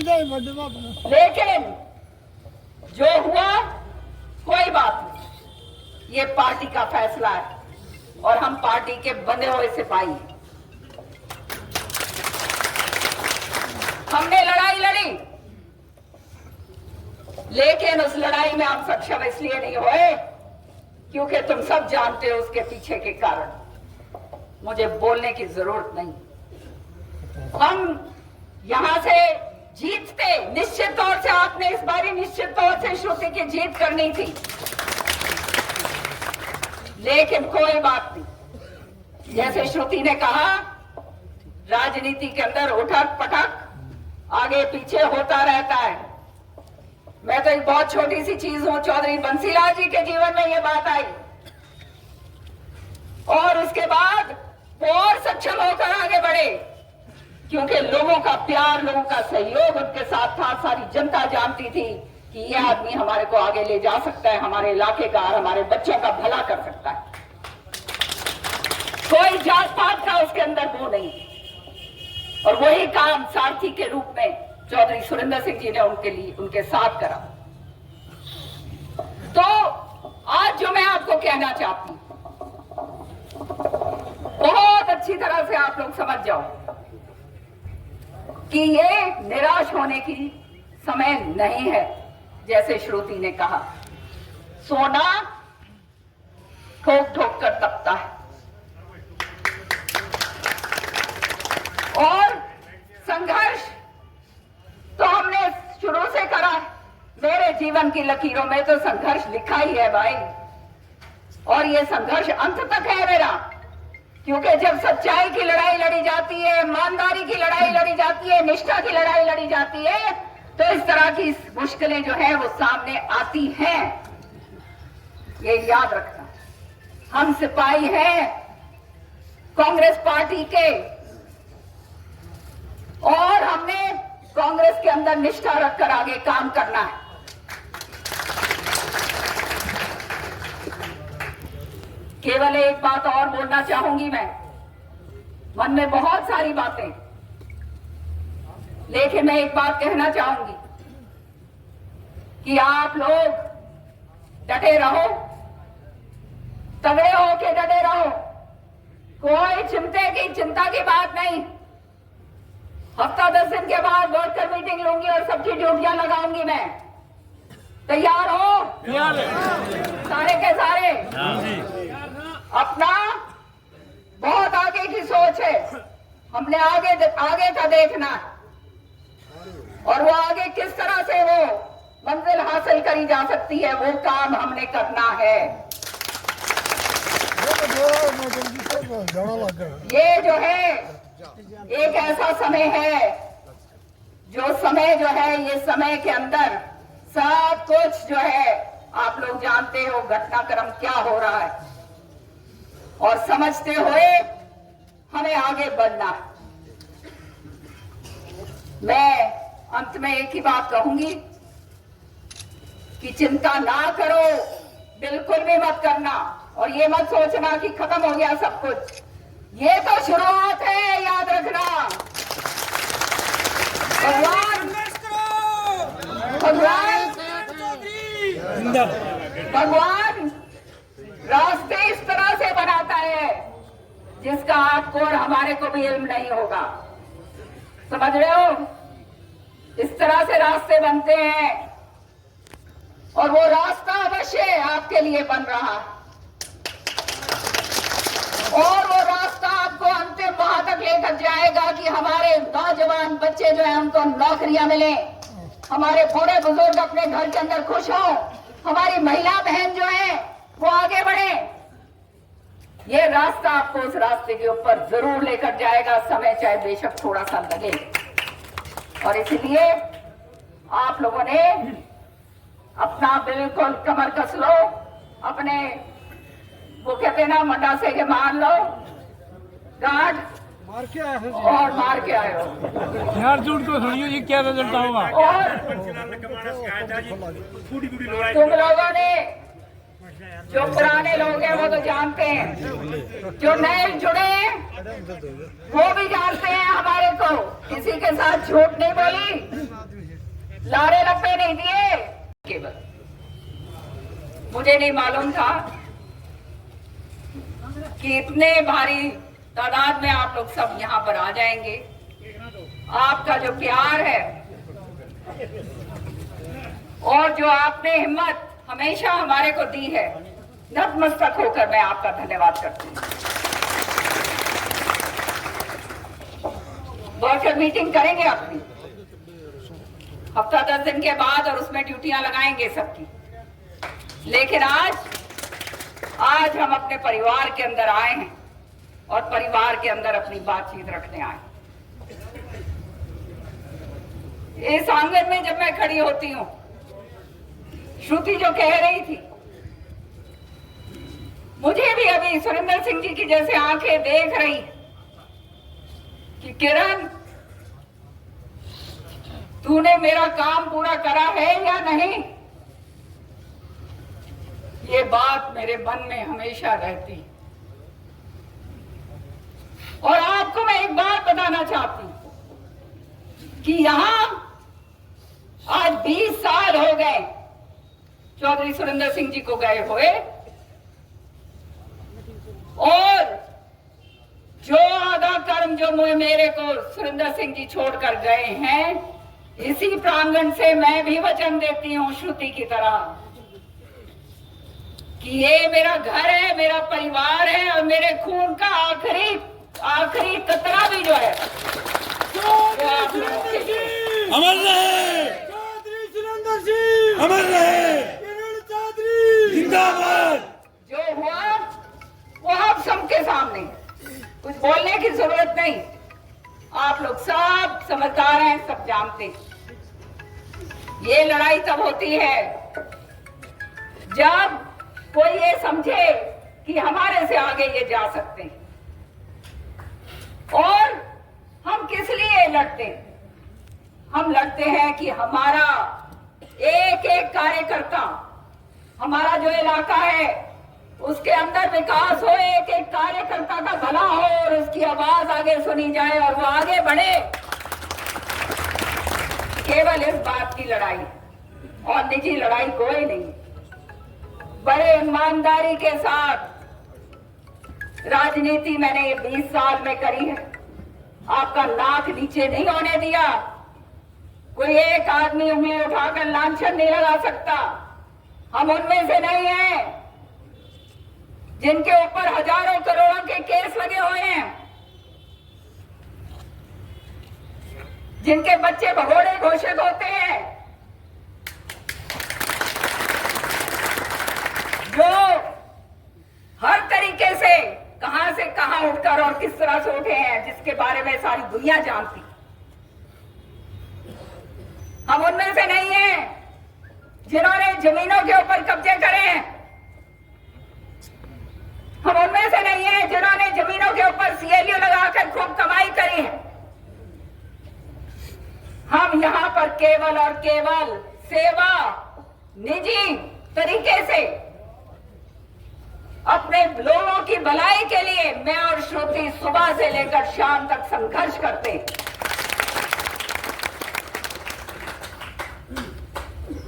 लेकिन जो हुआ कोई बात नहीं, ये पार्टी का फैसला है और हम पार्टी के बंधे हुए सिपाही हैं। हमने लड़ाई लड़ी, लेकिन उस लड़ाई में हम सक्षम इसलिए नहीं हुए क्योंकि तुम सब जानते हो उसके पीछे के कारण। मुझे बोलने की जरूरत नहीं। हम यहां से जीतते, निश्चित तौर से आपने इस बारी निश्चित तौर से श्रुति की जीत करनी थी, लेकिन कोई बात नहीं। जैसे श्रुति ने कहा, राजनीति के अंदर उठक पटक आगे पीछे होता रहता है। मैं तो एक बहुत छोटी सी चीज हूं, चौधरी बंसीलाल जी के जीवन में यह बात आई और उसके बाद और सक्षम होकर आगे बढ़े क्योंकि लोगों का प्यार, लोगों का सहयोग उनके साथ था। सारी जनता जानती थी कि यह आदमी हमारे को आगे ले जा सकता है, हमारे इलाके का और हमारे बच्चों का भला कर सकता है। कोई जात पात का उसके अंदर वो नहीं। और वही काम सारथी के रूप में चौधरी सुरेंद्र सिंह जी ने उनके साथ करा। तो आज जो मैं आपको कहना चाहती हूं, बहुत अच्छी तरह से आप लोग समझ जाओ कि ये निराश होने की समय नहीं है। जैसे श्रुति ने कहा, सोना ठोक ठोक कर तपता है और संघर्ष तो हमने शुरू से करा है। मेरे जीवन की लकीरों में तो संघर्ष लिखा ही है भाई, और ये संघर्ष अंत तक है मेरा, क्योंकि जब सच्चाई की लड़ाई लड़ी जाती है, ईमानदारी की लड़ाई लड़ी जाती है, निष्ठा की लड़ाई लड़ी जाती है, तो इस तरह की मुश्किलें जो है वो सामने आती हैं। ये याद रखना। हम सिपाही हैं कांग्रेस पार्टी के और हमने कांग्रेस के अंदर निष्ठा रखकर आगे काम करना है। केवल एक बात और बोलना चाहूंगी मैं, मन में बहुत सारी बातें, लेकिन मैं एक बात कहना चाहूंगी कि आप लोग डटे रहो, तगड़े होके डटे रहो। कोई चिंता की बात नहीं। हफ्ता 10 दिन के बाद वर्कर मीटिंग लूंगी और सबकी ड्यूटियां लगाऊंगी मैं। तैयार हो? सारे के सारे? अपना बहुत आगे की सोच है, हमने आगे का देखना और वो आगे किस तरह से वो मंजिल हासिल करी जा सकती है, वो काम हमने करना है। ये जो है एक ऐसा समय है, जो समय जो है, ये समय के अंदर सब कुछ जो है आप लोग जानते हो घटनाक्रम क्या हो रहा है, और समझते हुए हमें आगे बढ़ना है। मैं अंत में एक ही बात कहूंगी कि चिंता ना करो, बिल्कुल भी मत करना, और ये मत सोचना कि खत्म हो गया सब कुछ। ये तो शुरुआत है, याद रखना। भगवान रास्ते इस तरह से बनाता है जिसका आपको और हमारे को भी इल्म नहीं होगा। समझ रहे हो? इस तरह से रास्ते बनते हैं और वो रास्ता अवश्य आपके लिए बन रहा है, और वो रास्ता आपको अंतिम वहां तक लेकर जाएगा कि हमारे नौजवान बच्चे जो है उनको नौकरियां मिले, हमारे बूढ़े बुजुर्ग अपने घर के अंदर खुश हो, हमारी महिला बहन जो है वो आगे बढ़े। ये रास्ता आपको उस रास्ते के ऊपर जरूर लेकर जाएगा, समय चाहे बेशक थोड़ा सा लगे। और इसलिए आप लोगों ने अपना बिल्कुल कमर कस लो, अपने वो कहते ना मड्डा से के मार लो, गार्ड मार के आए हो और मार के आए हो यार। झूठ को सुनियो, ये क्या रिजल्ट होगा? और तुम लोगों ने, जो पुराने लोग हैं वो तो जानते हैं, जो नए जुड़े हैं वो भी जानते हैं हमारे को। किसी के साथ झूठ नहीं बोली, लारे लपे नहीं दिए। केवल मुझे नहीं मालूम था कि इतने भारी तादाद में आप लोग सब यहाँ पर आ जाएंगे। आपका जो प्यार है और जो आपने हिम्मत हमेशा हमारे को दी है, नतमस्तक होकर मैं आपका धन्यवाद करती हूँ। वर्चुअल मीटिंग करेंगे अपनी हफ्ता 10 दिन के बाद और उसमें ड्यूटियां लगाएंगे सबकी, लेकिन आज हम अपने परिवार के अंदर आए हैं और परिवार के अंदर अपनी बातचीत रखने आए। इस आंगन में जब मैं खड़ी होती हूँ, श्रुति जो कह रही थी, मुझे भी अभी सुरेंद्र सिंह जी की जैसे आंखें देख रही कि किरण तूने मेरा काम पूरा करा है या नहीं। ये बात मेरे मन में हमेशा रहती। और आपको मैं एक बात बताना चाहती हूं कि यहां आज 20 साल हो गए चौधरी सुरेंद्र सिंह जी को गए हुए, और जो आधा कर्म जो मेरे को सुरेंद्र सिंह जी छोड़कर गए हैं, इसी प्रांगण से मैं भी वचन देती हूं श्रुति की तरह कि ये मेरा घर है, मेरा परिवार है और मेरे खून का आखिरी कतरा भी जो है अमर रहे चौधरी सुरेंद्र सिंह, अमर रहे किरण चौधरी जिंदाबाद। जो हुआ वो आप सबके सामने, कुछ बोलने की जरूरत नहीं। आप लोग सब समझदार हैं, सब जानते हैं। ये लड़ाई तब होती है जब कोई ये समझे कि हमारे से आगे ये जा सकते हैं। और हम किस लिए लड़ते हैं? हम लड़ते हैं कि हमारा एक एक कार्यकर्ता, हमारा जो इलाका है उसके अंदर विकास हो, एक एक कार्यकर्ता का भला हो और उसकी आवाज आगे सुनी जाए और वो आगे बढ़े। केवल इस बात की लड़ाई और निजी लड़ाई कोई नहीं। बड़े ईमानदारी के साथ राजनीति मैंने ये 20 साल में करी है। आपका नाक नीचे नहीं होने दिया। कोई एक आदमी उंगली उठाकर लांछन नहीं लगा सकता। हम उनमें से नहीं हैं जिनके ऊपर हजारों करोड़ों के केस लगे हुए हैं, जिनके बच्चे भगोड़े घोषित होते हैं, जो हर तरीके से कहां उठकर और किस तरह से उठे हैं, जिसके बारे में सारी दुनिया जानती। हम उनमें से नहीं हैं जिन्होंने जमीनों के ऊपर कब्जे करे हैं। हम उनमें से नहीं हैं जिन्होंने जमीनों के ऊपर सीएलयू लगाकर खूब कमाई करी है। हम यहां पर केवल और केवल सेवा, निजी तरीके से अपने लोगों की भलाई के लिए मैं और श्रुति सुबह से लेकर शाम तक संघर्ष करते हैं।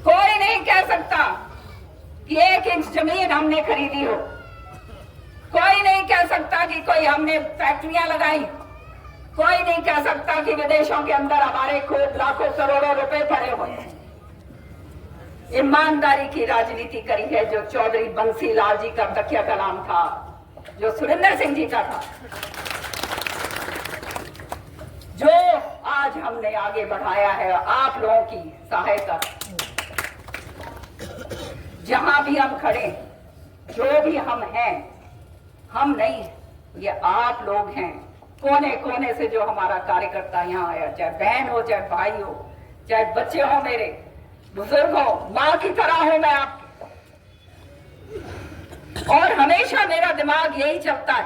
कोई नहीं कह सकता कि 1 इंच जमीन हमने खरीदी हो। कोई नहीं कह सकता कि कोई हमने फैक्ट्रियां लगाई। कोई नहीं कह सकता कि विदेशों के अंदर हमारे खूब लाखों करोड़ों रुपए पड़े हुए हैं। ईमानदारी की राजनीति करी है, जो चौधरी बंसीलाल जी का तकिया कलाम था, जो सुरेंद्र सिंह जी का था, जो आज हमने आगे बढ़ाया है आप लोगों की सहायता। जहां भी हम खड़े, जो भी हम हैं, हम नहीं, ये आप लोग हैं। कोने कोने से जो हमारा कार्यकर्ता यहाँ आया, चाहे बहन हो, चाहे भाई हो, चाहे बच्चे हो, मेरे बुजुर्ग हो, माँ की तरह हूं मैं आपकी। और हमेशा मेरा दिमाग यही चलता है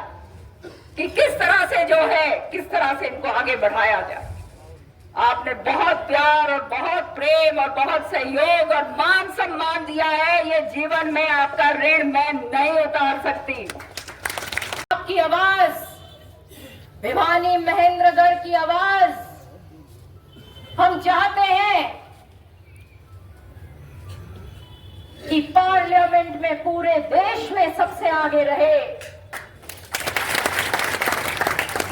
कि किस तरह से जो है, किस तरह से इनको आगे बढ़ाया जाए। आपने बहुत प्यार और बहुत प्रेम और बहुत सहयोग और मान सम्मान दिया है। ये जीवन में आपका ऋण मैं नहीं उतार सकती। आपकी आवाज, भिवानी महेंद्रगढ़ की आवाज, हम चाहते हैं पार्लियामेंट में पूरे देश में सबसे आगे रहे,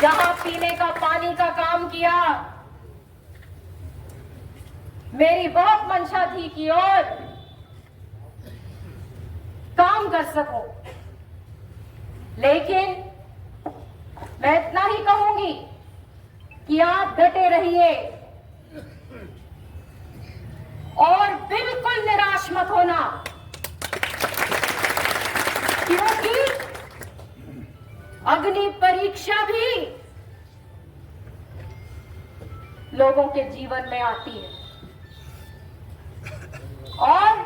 जहां पीने का पानी का काम किया। मेरी बहुत मंशा थी कि और काम कर सकूं, लेकिन मैं इतना ही कहूंगी कि आप डटे रहिए और बिल्कुल निराश मत होना, क्योंकि अग्नि परीक्षा भी लोगों के जीवन में आती है और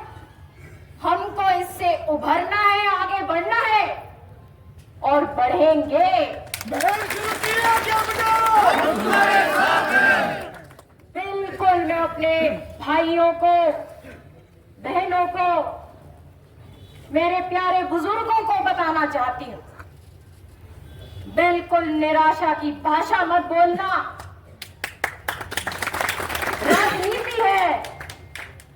हमको इससे उभरना है, आगे बढ़ना है और बढ़ेंगे। बिल्कुल मैं अपने भाइयों को, बहनों को, मेरे प्यारे बुजुर्गों को बताना चाहती हूं, बिल्कुल निराशा की भाषा मत बोलना। राजनीति है,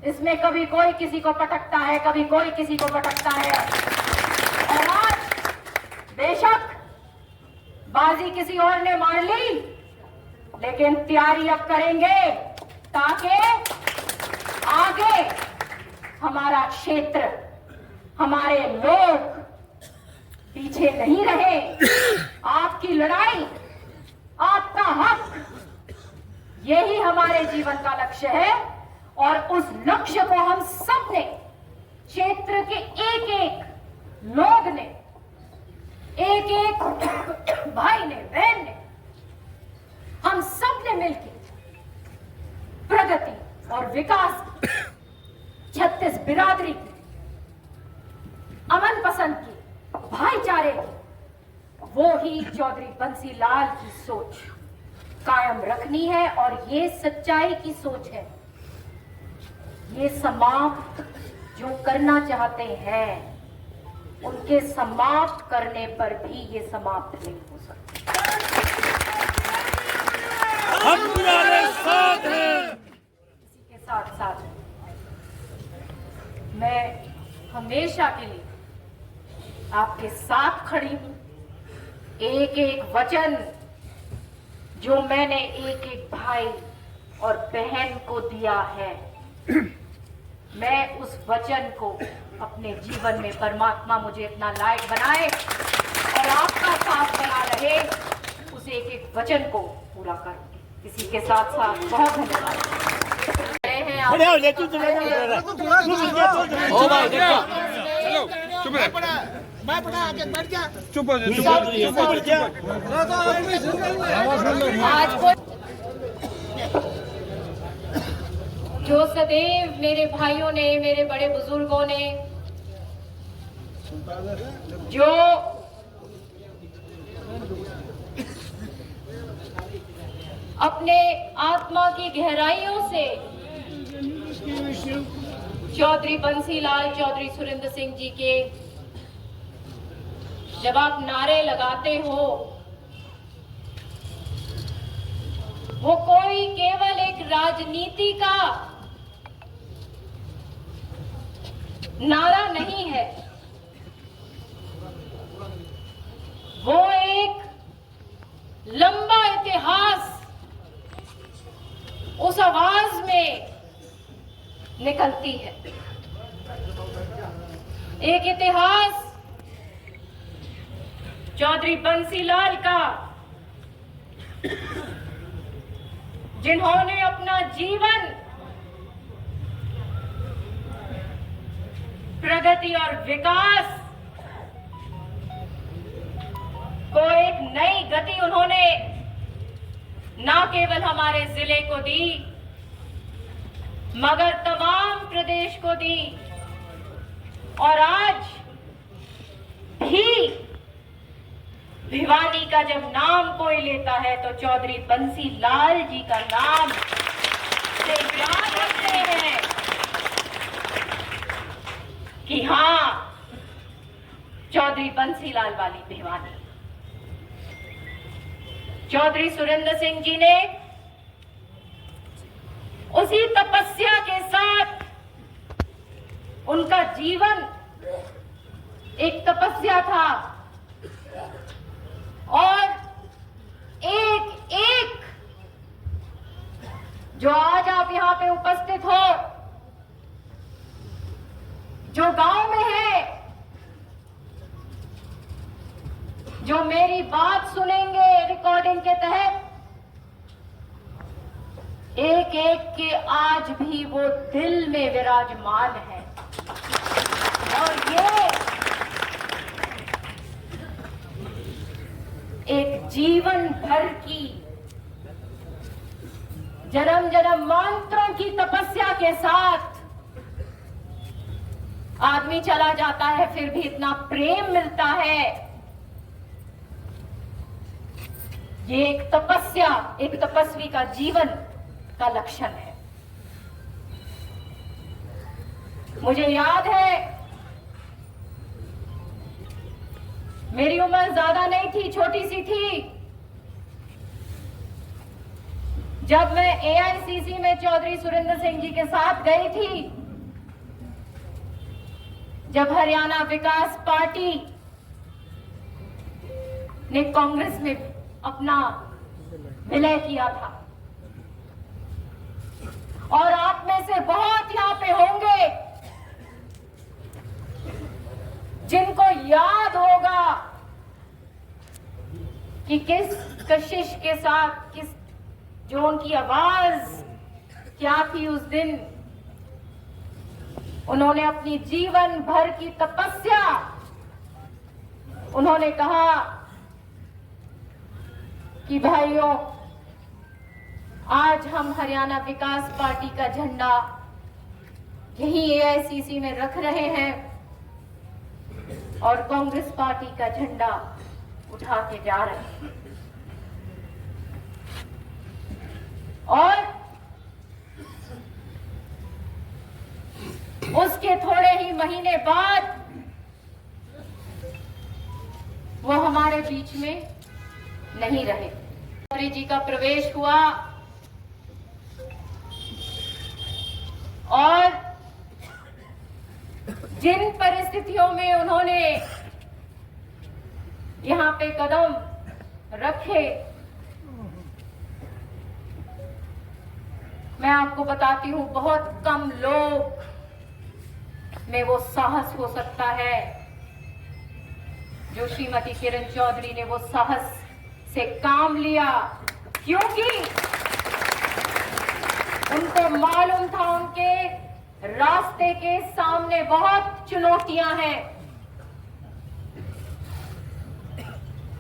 इसमें कभी कोई किसी को पटकता है, कभी कोई किसी को पटकता है। और आज बेशक बाजी किसी और ने मार ली, लेकिन तैयारी अब करेंगे ताकि आगे हमारा क्षेत्र, हमारे लोग पीछे नहीं रहे। आपकी लड़ाई, आपका हक, यही हमारे जीवन का लक्ष्य है और उस लक्ष्य को हम सब ने, क्षेत्र के एक एक लोग ने, एक एक भाई ने, बहन ने, हम सब ने मिलकर प्रगति और विकास, छत्तीस बिरादरी की, अमन पसंद की, भाईचारे की, वो ही चौधरी बंसीलाल की सोच कायम रखनी है। और ये सच्चाई की सोच है। ये समाप्त जो करना चाहते हैं, उनके समाप्त करने पर भी ये समाप्त नहीं हो सकता। हम तुम्हारे साथ हैं। इसी के साथ साथ मैं हमेशा के लिए आपके साथ खड़ी हूं। एक एक वचन जो मैंने एक एक भाई और बहन को दिया है, मैं उस वचन को अपने जीवन में परमात्मा मुझे इतना लायक बनाए और आपका साथ बना रहे, उस एक एक वचन को पूरा करूंगी। इसी के साथ साथ बहुत धन्यवाद। जो सदैव मेरे भाइयों ने, मेरे बड़े बुजुर्गों ने जो अपने आत्मा की गहराइयों से चौधरी बंसीलाल, चौधरी सुरेंद्र सिंह जी के जब आप नारे लगाते हो, वो कोई केवल एक राजनीति का नारा नहीं है, वो एक लंबा इतिहास उस आवाज में निकलती है। एक इतिहास चौधरी बंसीलाल का, जिन्होंने अपना जीवन प्रगति और विकास को एक नई गति उन्होंने न केवल हमारे जिले को दी, मगर तमाम प्रदेश को दी। और आज भी भिवानी का जब नाम कोई लेता है तो चौधरी बंसीलाल जी का नाम से याद रखते हैं कि हाँ, चौधरी बंसीलाल वाली भिवानी। चौधरी सुरेंद्र सिंह जी ने उसी तपस्या के साथ उनका जीवन एक तपस्या था और एक एक जो आज आप यहां पे उपस्थित हो, जो गांव में है, जो मेरी बात सुनेंगे रिकॉर्डिंग के तहत, एक एक के आज भी वो दिल में विराजमान है। और ये एक जीवन भर की जन्म जन्मांतरों की तपस्या के साथ आदमी चला जाता है, फिर भी इतना प्रेम मिलता है। ये एक तपस्या, एक तपस्वी का जीवन का लक्षण है। मुझे याद है, मेरी उम्र ज्यादा नहीं थी, छोटी सी थी, जब मैं एआईसीसी में चौधरी सुरेंद्र सिंह जी के साथ गई थी, जब हरियाणा विकास पार्टी ने कांग्रेस में अपना विलय किया था। और आप में से बहुत यहां पे होंगे जिनको याद होगा कि किस कशिश के साथ, किस जो उनकी आवाज क्या थी उस दिन। उन्होंने अपनी जीवन भर की तपस्या, उन्होंने कहा कि भाइयों, आज हम हरियाणा विकास पार्टी का झंडा यही एआईसीसी में रख रहे हैं और कांग्रेस पार्टी का झंडा उठा के जा रहे हैं। और उसके थोड़े ही महीने बाद वो हमारे बीच में नहीं रहे। चौधरी जी का प्रवेश हुआ और जिन परिस्थितियों में उन्होंने यहां पे कदम रखे, मैं आपको बताती हूं, बहुत कम लोग में वो साहस हो सकता है जो श्रीमती किरण चौधरी ने वो साहस से काम लिया, क्योंकि उनको मालूम था उनके रास्ते के सामने बहुत चुनौतियां हैं,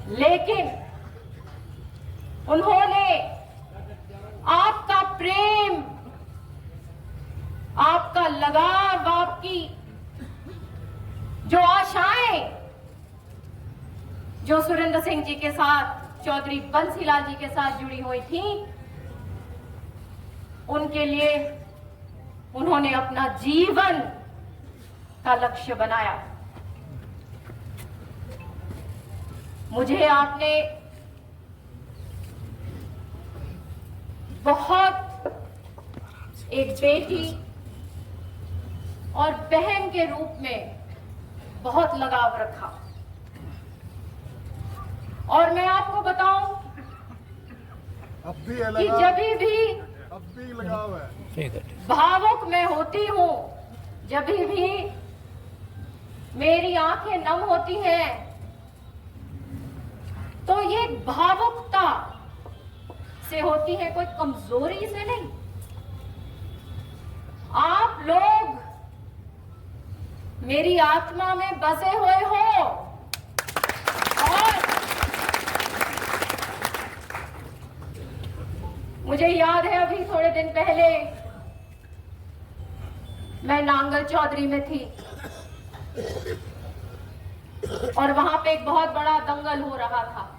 लेकिन उन्होंने आपका प्रेम, आपका लगाव, आपकी जो आशाएं जो सुरेंद्र सिंह जी के साथ, चौधरी बंसीलाल जी के साथ जुड़ी हुई थी, उनके लिए उन्होंने अपना जीवन का लक्ष्य बनाया। मुझे आपने बहुत एक बेटी और बहन के रूप में बहुत लगाव रखा। और मैं आपको बताऊं कि जब भी लगाव है, भावुक मैं होती हूं, जब भी मेरी आंखें नम होती हैं, तो ये भावुकता से होती है, कोई कमजोरी से नहीं। आप लोग मेरी आत्मा में बसे हुए हो और मुझे याद है, अभी थोड़े दिन पहले मैं नांगल चौधरी में थी और वहां पे एक बहुत बड़ा दंगल हो रहा था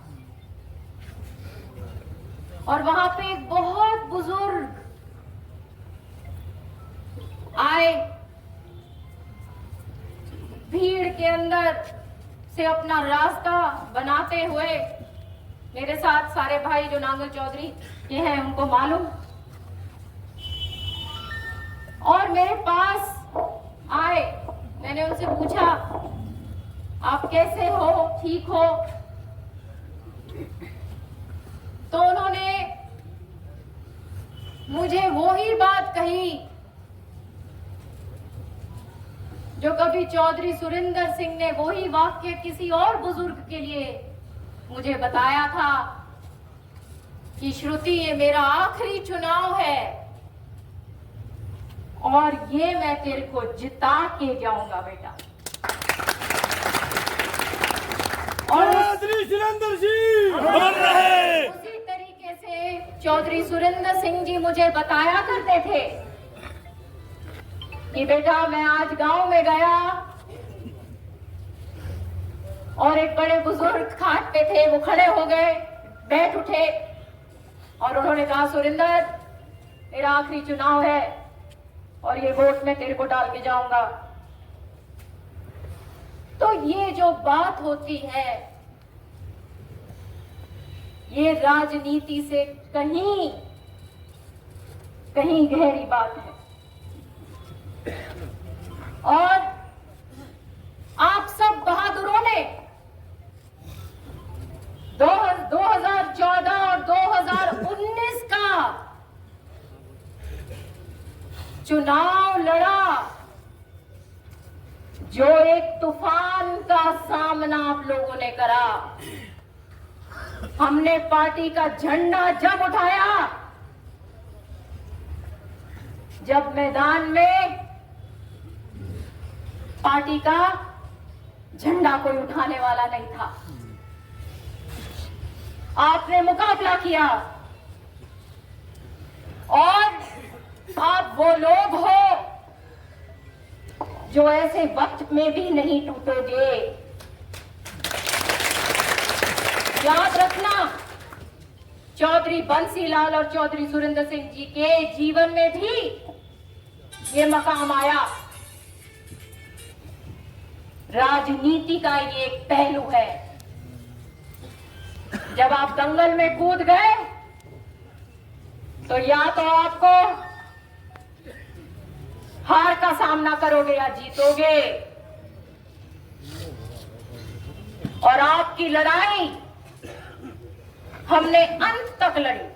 और वहां पे एक बहुत बुजुर्ग आए, भीड़ के अंदर से अपना रास्ता बनाते हुए। मेरे साथ सारे भाई जो नांगल चौधरी के हैं उनको मालूम, और मेरे पास आए। मैंने उनसे पूछा आप कैसे हो, ठीक हो? तो उन्होंने मुझे वो ही बात कही जो कभी चौधरी सुरिंदर सिंह ने वो ही वाक्य किसी और बुजुर्ग के लिए मुझे बताया था कि श्रुति, ये मेरा आखिरी चुनाव है और ये मैं तेरे को जिता के जाऊंगा बेटा। और चौधरी सुरेंद्र सिंह अमर रहे। उसी तरीके से चौधरी सुरेंद्र सिंह जी मुझे बताया करते थे कि बेटा, मैं आज गांव में गया और एक बड़े बुजुर्ग खाट पे थे, वो खड़े हो गए, बैठ उठे और उन्होंने कहा, सुरेंद्र, मेरा आखिरी चुनाव है और ये वोट मैं तेरे को डाल के जाऊंगा। तो ये जो बात होती है, ये राजनीति से कहीं कहीं गहरी बात है। और आप सब बहादुरों ने 2014 और 2019 का चुनाव लड़ा, जो एक तूफान का सामना आप लोगों ने करा। हमने पार्टी का झंडा जब उठाया, जब मैदान में पार्टी का झंडा कोई उठाने वाला नहीं था। आपने मुकाबला किया और आप वो लोग हो जो ऐसे वक्त में भी नहीं टूटोगे। याद रखना, चौधरी बंसीलाल और चौधरी सुरेंद्र सिंह जी के जीवन में भी ये मकाम आया। राजनीति का ये एक पहलू है। जब आप दंगल में कूद गए तो या तो आपको हार का सामना करोगे या जीतोगे, और आपकी लड़ाई हमने अंत तक लड़ी।